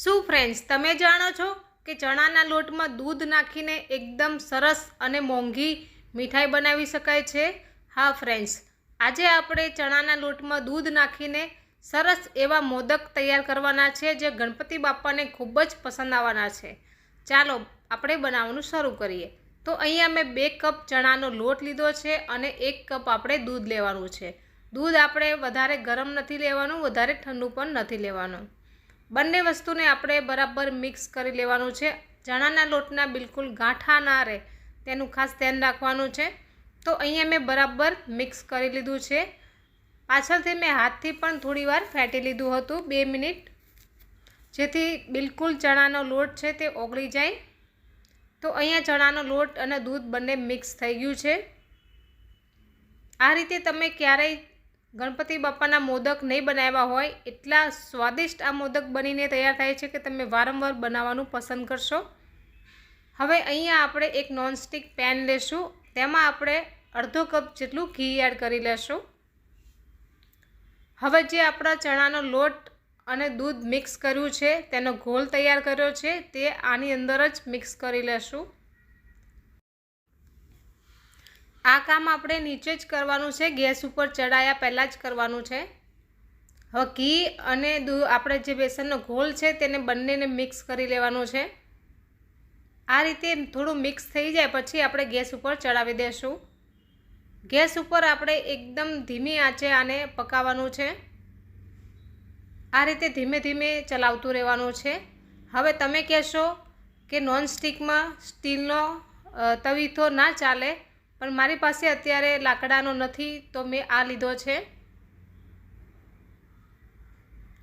શું ફ્રેન્ડ્સ તમે જાણો છો કે ચણાના લોટમાં દૂધ નાખીને એકદમ સરસ અને મોંઘી મીઠાઈ બનાવી શકાય છે? હા ફ્રેન્ડ્સ, આજે આપણે ચણાના લોટમાં દૂધ નાખીને સરસ એવા મોદક તૈયાર કરવાના છે જે ગણપતિ બાપાને ખૂબ જ પસંદ આવવાના છે। ચાલો આપણે બનાવવાનું શરૂ કરીએ। તો અહીંયા મેં 2 કપ ચણાનો લોટ લીધો છે અને 1 કપ આપણે દૂધ લેવાનું છે। દૂધ આપણે વધારે ગરમ નથી લેવાનું, વધારે ઠંડુ પણ નથી લેવાનું। બંને વસ્તુને આપણે બરાબર મિક્સ કરી લેવાનું છે। ચણાના લોટના બિલકુલ ગાંઠા ના રહે તેનું ખાસ ધ્યાન રાખવાનું છે। તો અહીંયા મેં બરાબર મિક્સ કરી લીધું છે। પાછળથી મેં હાથથી પણ થોડી વાર ફેંટી લીધું હતું 2 મિનિટ, જેથી બિલકુલ ચણાનો લોટ છે તે ઓગળી જાય। તો અહીંયા ચણાનો લોટ અને દૂધ બંને મિક્સ થઈ ગયું છે। આ રીતે તમે ક્યારેય ગણપતિ બાપાના મોદક નહીં બનાવ્યા હોય એટલા સ્વાદિષ્ટ આ મોદક બનીને તૈયાર થાય છે કે તમે વારંવાર બનાવવાનું પસંદ કરશો। હવે અહીંયા આપણે એક નોનસ્ટિક પેન લેશું, તેમાં આપણે અડધો કપ જેટલું ઘી એડ કરી લેશું। હવે જે આપણા ચણાનો લોટ અને દૂધ મિક્સ કર્યું છે તેનો ઘોલ તૈયાર કર્યો છે તે આની અંદર જ મિક્સ કરી લેશું। આ કામ આપણે નીચે જ કરવાનું છે, ગેસ ઉપર ચડાયા પહેલાં જ કરવાનું છે। હવે ઘી અને આપણે જે બેસનનો ઘોલ છે તેને બંનેને મિક્સ કરી લેવાનું છે। આ રીતે થોડું મિક્સ થઈ જાય પછી આપણે ગેસ ઉપર ચડાવી દઈશું। ગેસ ઉપર આપણે એકદમ ધીમી આંચે આને પકાવવાનું છે। આ રીતે ધીમે ધીમે ચલાવતું રહેવાનું છે। હવે તમે કહેશો કે નોનસ્ટિકમાં સ્ટીલનો તવીથો ના ચાલે, પણ મારી પાસે અત્યારે લાકડાનો નથી તો મેં આ લીધો છે।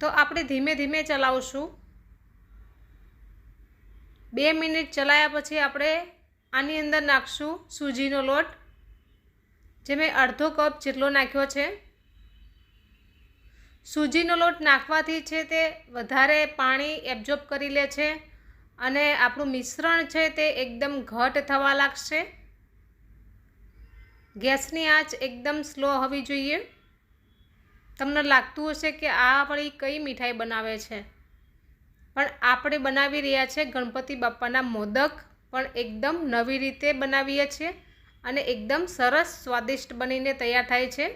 તો આપણે ધીમે ધીમે ચલાવશું। 2 મિનિટ ચલાવ્યા પછી આપણે આની અંદર નાખશું સૂજીનો લોટ, જે મેં અડધો કપ જેટલો નાખ્યો છે। સૂજીનો લોટ નાખવાથી છે તે વધારે પાણી એબ્ઝોર્બ કરી લે છે અને આપણું મિશ્રણ છે તે એકદમ ઘટ થવા લાગશે। ગેસની આંચ એકદમ સ્લો હોવી જોઈએ। તમને લાગતું હશે કે આ આપણી કઈ મીઠાઈ બનાવે છે, પણ આપણે બનાવી રહ્યા છે ગણપતિ બાપાના મોદક, પણ એકદમ નવી રીતે બનાવીએ છીએ અને એકદમ સરસ સ્વાદિષ્ટ બનીને તૈયાર થાય છે।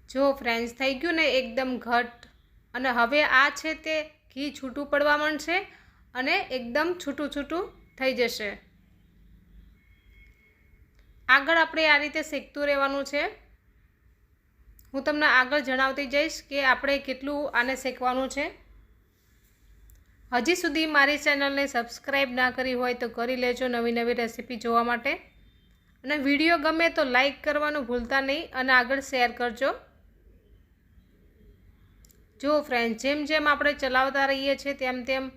જો ફ્રેન્ડ્સ થઈ ગયું ને એકદમ ઘટ, અને હવે આ છે તે ઘી છૂટું પડવા માંડશે અને એકદમ છૂટું છૂટું થઈ જશે। આગળ આપણે આ રીતે શેકતું રહેવાનું છે। હું તમને આગળ જણાવતી જઈશ કે આપણે કેટલું આને શેકવાનું છે। હજી સુધી મારી ચેનલને સબસ્ક્રાઈબ ના કરી હોય તો કરી લેજો નવી નવી રેસીપી જોવા માટે, અને વિડીયો ગમે તો લાઈક કરવાનું ભૂલતા નહીં અને આગળ શેર કરજો। જો ફ્રેન્ડ, જેમ જેમ આપણે ચલાવતા રહીએ છીએ તેમ તેમ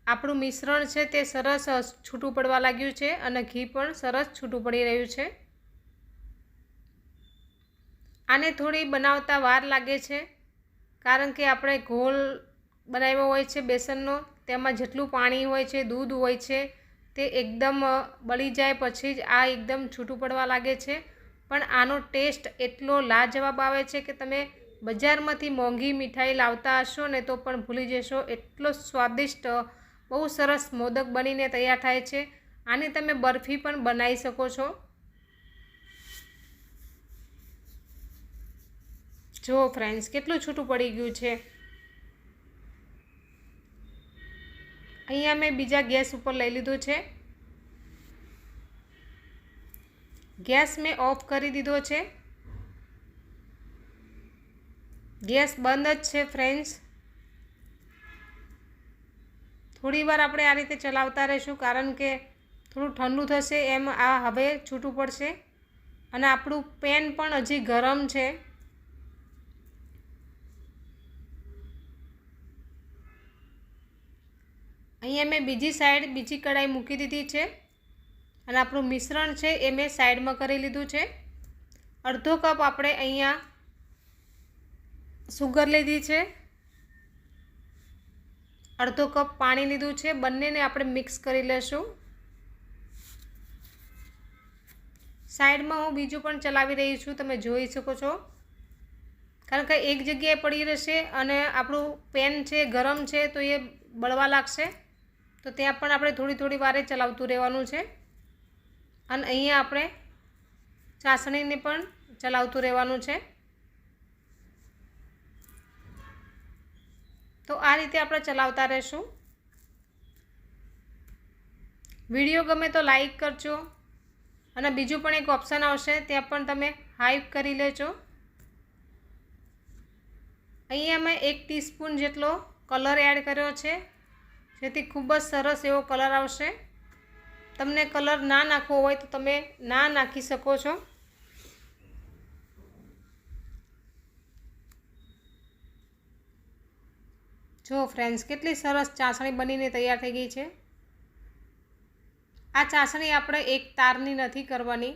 આપણું મિશ્રણ છે તે સરસ છૂટું પડવા લાગ્યું છે અને ઘી પણ સરસ છૂટું પડી રહ્યું છે। આને થોડી બનાવતા વાર લાગે છે, કારણ કે આપણે ઘોલ બનાવ્યો હોય છે બેસનનો, તેમાં જેટલું પાણી હોય છે, દૂધ હોય છે, તે એકદમ બળી જાય પછી જ આ એકદમ છૂટું પડવા લાગે છે। પણ આનો ટેસ્ટ એટલો લાજવાબ આવે છે કે તમે બજારમાંથી મોંઘી મીઠાઈ લાવતા હશો ને તો પણ ભૂલી જશો, એટલો સ્વાદિષ્ટ બહુ સરસ મોદક બનીને તૈયાર થાય છે। આની તમે બરફી પણ બનાવી શકો છો। જો ફ્રેન્ડ્સ, કેટલું છૂટું પડી ગયું છે। અહીંયા મેં બીજા ગેસ ઉપર લઈ લીધું છે। ગેસ મેં ઓફ કરી દીધો છે। ગેસ બંધ જ છે ફ્રેન્ડ્સ। થોડી વાર આપણે આ રીતે ચલાવતા રહીશું, કારણ કે થોડું ઠંડુ થશે એમ આ હવે છૂટું પડશે, અને આપણું પેન પણ હજી ગરમ છે। અહીંયા મેં બીજી સાઈડ બીજી કઢાઈ મૂકી દીધી છે અને આપણું મિશ્રણ છે એ મેં સાઈડમાં કરી લીધું છે। અડધો કપ આપણે અહીંયા સુગર લીધી છે, અડધો કપ પાણી લીધું છે, બંનેને આપણે મિક્સ કરી લેશું। સાઈડમાં હું બીજું પણ ચલાવી રહી છું, તમે જોઈ શકો છો। કારણ કે એક જગ્યાએ પડી રહેશે અને આપણું પેન છે ગરમ છે તો એ બળવા લાગશે, તો ત્યાં પણ આપણે થોડી થોડી વારે ચલાવતું રહેવાનું છે. અને અહીંયા આપણે ચાસણીને પણ ચલાવતું રહેવાનું છે. તો આ રીતે આપણે ચલાવતા રહીશું. વિડીયો ગમે તો લાઈક કરજો અને બીજું પણ એક ઓપ્શન આવશે ત્યાં પણ તમે હાઈપ કરી લેજો. અહીંયા મેં 1 ટીસ્પૂન જેટલો કલર એડ કર્યો છે, જેથી ખૂબ જ સરસ એવો કલર આવશે. તમને કલર ના નાખવો હોય તો તમે ના નાખી શકો છો. જો ફ્રેન્ડ્સ, કેટલી સરસ ચાસણી બનીને તૈયાર થઈ ગઈ છે. આ ચાસણી આપણે એક તારની નથી કરવાની.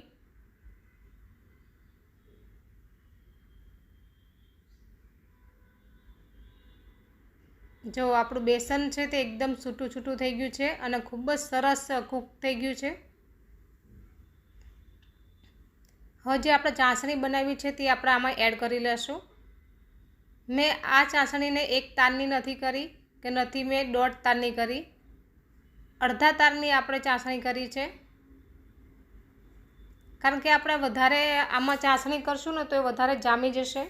જો આપણું બેસન છે તે એકદમ છૂટું છૂટું થઈ ગયું છે અને ખૂબ જ સરસ કૂક થઈ ગયું છે. હવે જે આપણે ચાસણી બનાવી છે તે આપણે આમાં એડ કરી લેશું. મેં આ ચાસણીને 1 તારની નથી કરી કે નથી મેં 1.5 તારની કરી, અડધા તારની આપણે ચાસણી કરી છે. કારણ કે આપણે વધારે આમાં ચાસણી કરશું ને તો એ વધારે જામી જશે.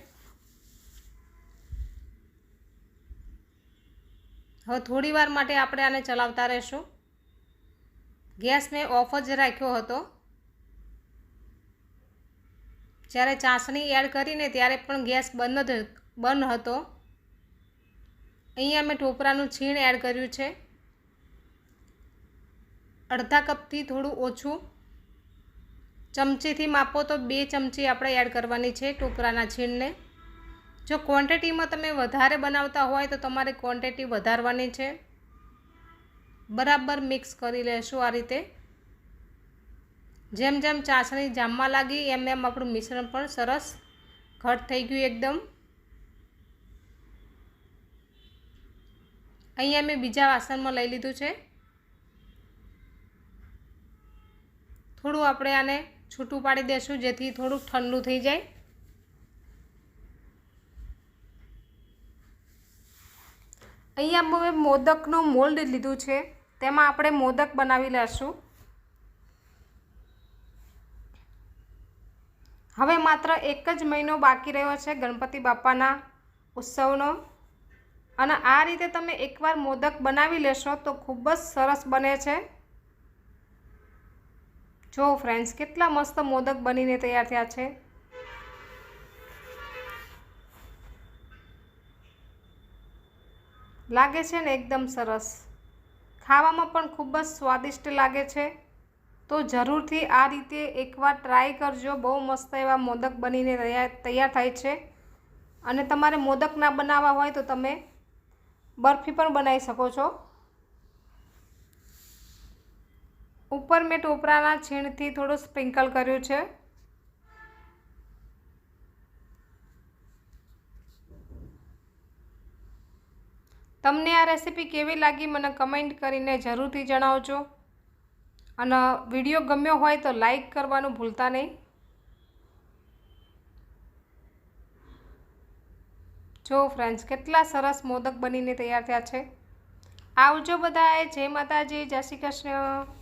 હવે થોડી વાર માટે આપણે આને ચલાવતા રહીશું. ગેસ મેં ઓફ જ રાખ્યો હતો. જ્યારે ચાસણી એડ કરીને ત્યારે પણ ગેસ બંધ હતો. અહીંયા મેં ટોપરાનું છીણ એડ કર્યું છે. અડધા કપથી થોડું ઓછું, ચમચીથી માપો તો 2 ચમચી આપણે એડ કરવાની છે ટોપરાના છીણને. જો ક્વોન્ટિટીમાં તમે વધારે બનાવતા હોય તો તમારે ક્વોન્ટિટી વધારવાની છે. બરાબર મિક્સ કરી લેશું આ રીતે. જેમ જેમ ચાસણી જામવા લાગી એમ એમ આપણું મિશ્રણ પણ સરસ ઘટ થઈ ગયું એકદમ. અહીંયા મેં બીજા વાસણમાં લઈ લીધું છે. થોડું આપણે આને છૂટું પાડી દઈશું જેથી થોડુંક ઠંડુ થઈ જાય. અહીંયા મેં મોદકનું મોલ્ડ લીધું છે, તેમાં આપણે મોદક બનાવી લઈશું. હવે માત્ર 1 જ મહિનો બાકી રહ્યો છે ગણપતિ બાપાના ઉત્સવનો, અને આ રીતે તમે એકવાર મોદક બનાવી લેશો તો ખૂબ જ સરસ બને છે. જો ફ્રેન્ડ્સ, કેટલા મસ્ત મોદક બનીને તૈયાર થયા છે. લાગે છે ને એકદમ સરસ. ખાવામાં પણ ખૂબ જ સ્વાદિષ્ટ લાગે છે. તો જરૂરથી આ રીતે એકવાર ટ્રાય કરજો. બહુ મસ્ત એવા મોદક બનીને તૈયાર થાય છે. અને તમારે મોદક ના બનાવવા હોય તો તમે બરફી પણ બનાવી શકો છો. ઉપર મેં ટોપરાના છીણથી થોડું સ્પ્રિંકલ કર્યું છે. તમને આ રેસીપી કેવી લાગી મને કમેન્ટ કરીને જરૂરથી જણાવજો. અને વિડીયો ગમ્યો હોય તો લાઈક કરવાનું ભૂલતા નહીં. જો ફ્રેન્ડ્સ, કેટલા સરસ મોદક બનીને તૈયાર થયા છે. આવજો બધાએ. જય માતાજી, જય શ્રી કૃષ્ણ.